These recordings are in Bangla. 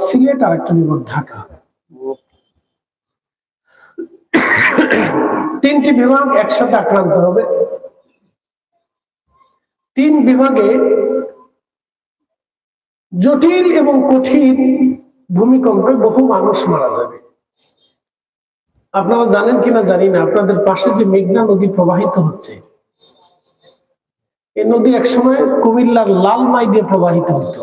সিলেট আর একটা বিভাগ ঢাকা। তিনটি বিভাগ একসাথে আক্রান্ত হবে। তিন বিভাগে জটিল এবং কঠিন ভূমিকম্পে বহু মানুষ মারা যাবে। আপনারা জানেন কিনা জানি না, আপনাদের পাশে যে মেঘনা নদী প্রবাহিত হচ্ছে, এই নদী একসময় কুমিল্লার লালমাই দিয়ে প্রবাহিত হতো।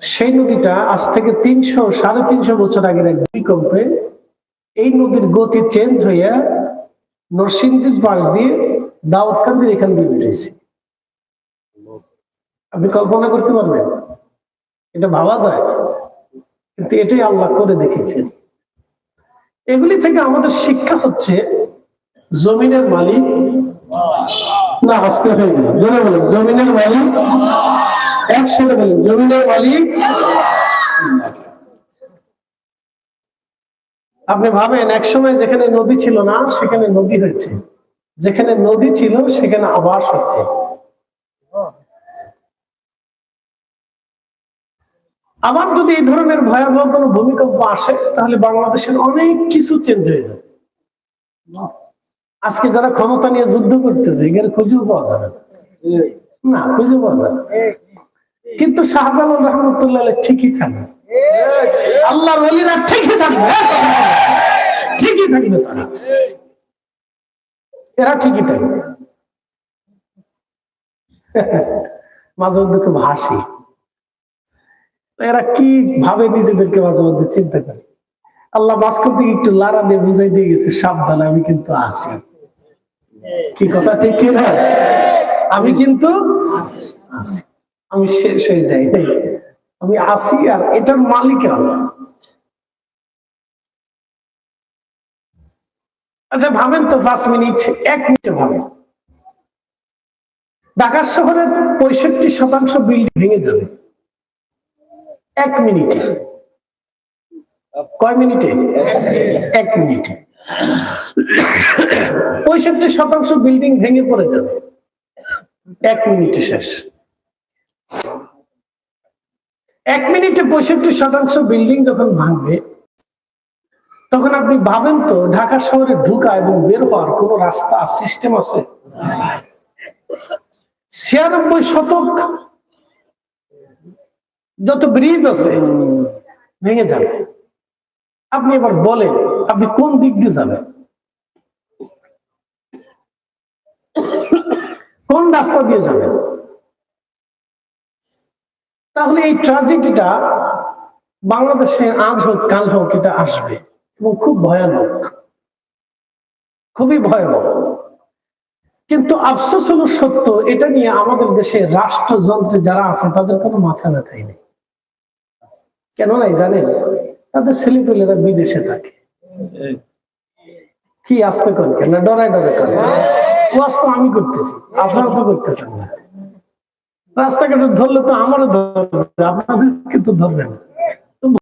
সেই নদীটা আজ থেকে 300-350 বছর আগের এক ভূমিকম্পে এই নদীর গতি চেঞ্জ হইয়া নরসিংদীর পাশ দিয়ে দাউদকান্দির এখান দিয়ে বেরিয়েছে। আপনি কল্পনা করতে পারবেন? এটা ভাবা যায়? কিন্তু এটাই আল্লাহ করে দেখেছেন। এগুলি থেকে আমাদের শিক্ষা হচ্ছে, জমিনের মালিক না, আসতে হয়ে গেল, জোরে বলেন জমিনের মালিক, একসাথে বলেন জমিনের মালিক। আপনি ভাবেন, একসময় যেখানে নদী ছিল না সেখানে নদী হয়েছে, যেখানে নদী ছিল সেখানে আবাস হয়েছে। আবার যদি এই ধরনের ভয়াবহ কোনো ভূমিকম্প আসে তাহলে বাংলাদেশের অনেক কিছু চেঞ্জ হয়ে যাবে। আজকে যারা ক্ষমতা নিয়ে যুদ্ধ করতেছে এর খুঁজেও পাওয়া যাবে না, খুঁজে পাওয়া যাবে। কিন্তু শাহজালাল রহমতুল্লাহ ঠিকই থাকবে, আল্লাহর ওলিরা ঠিকই থাকবে, ঠিকই থাকবে, তারা এরা ঠিকই থাকবে। মাঝে মধ্যে খুব হাসি, এরা কি ভাবে নিজেদেরকে মাঝে মধ্যে চিন্তা করে। আল্লাহ মাঝখান থেকে একটু লারা দিয়ে বুঝাই দিয়ে গেছে, সাবধানে আমি কিন্তু আছি। কি কথা ঠিক কি না? আমি কিন্তু আছি, আমি শেষ হয়ে যাই নাই, আমি আছি, আর এটার মালিক আমি। আচ্ছা ভাবেন তো, 5 মিনিট 1 মিনিটে ভাবেন, ঢাকা শহরের 65% বিল্ডিং ভেঙে যাবে 1 মিনিটে। কয় মিনিটে? 1 মিনিটে 65% বিল্ডিং ভেঙে পড়ে যাবে 1 মিনিটে শেষ। 1 মিনিটে 65% বিল্ডিং যখন ভাঙবে, তখন আপনি ভাবেন তো ঢাকা শহরে ঢুকা এবং বের হওয়ার কোন রাস্তা সিস্টেম আছে? 96 শতক যত ব্রিজ আছে ভেঙে যাবে। আপনি এবার বলেন, আপনি কোন দিক দিয়ে যাবেন? কোন রাস্তা দিয়ে যাবেন? তাহলে এই ট্র্যাজেডিটা বাংলাদেশে আজ হোক কাল হোক এটা আসবে, এবং খুব ভয়ানক, খুবই ভয়ানক। কিন্তু আফসোস হলো সত্য, এটা নিয়ে আমাদের দেশে রাষ্ট্রযন্ত্রে যারা আছে তাদের কোনো মাথা ব্যথাই নেই। কেন নাই জানেন? তাদের ছেলেপেলেরা বিদেশে থাকে। কি আসতে করেন কেন? ডরায় ডরে করেন। ওয়াজ তো আমি করতেছি, আপনারা তো করতেছেন না। রাস্তাঘাটে ধরলে তো আমারও ধরবে, আপনাদের কিন্তু ধরবে না।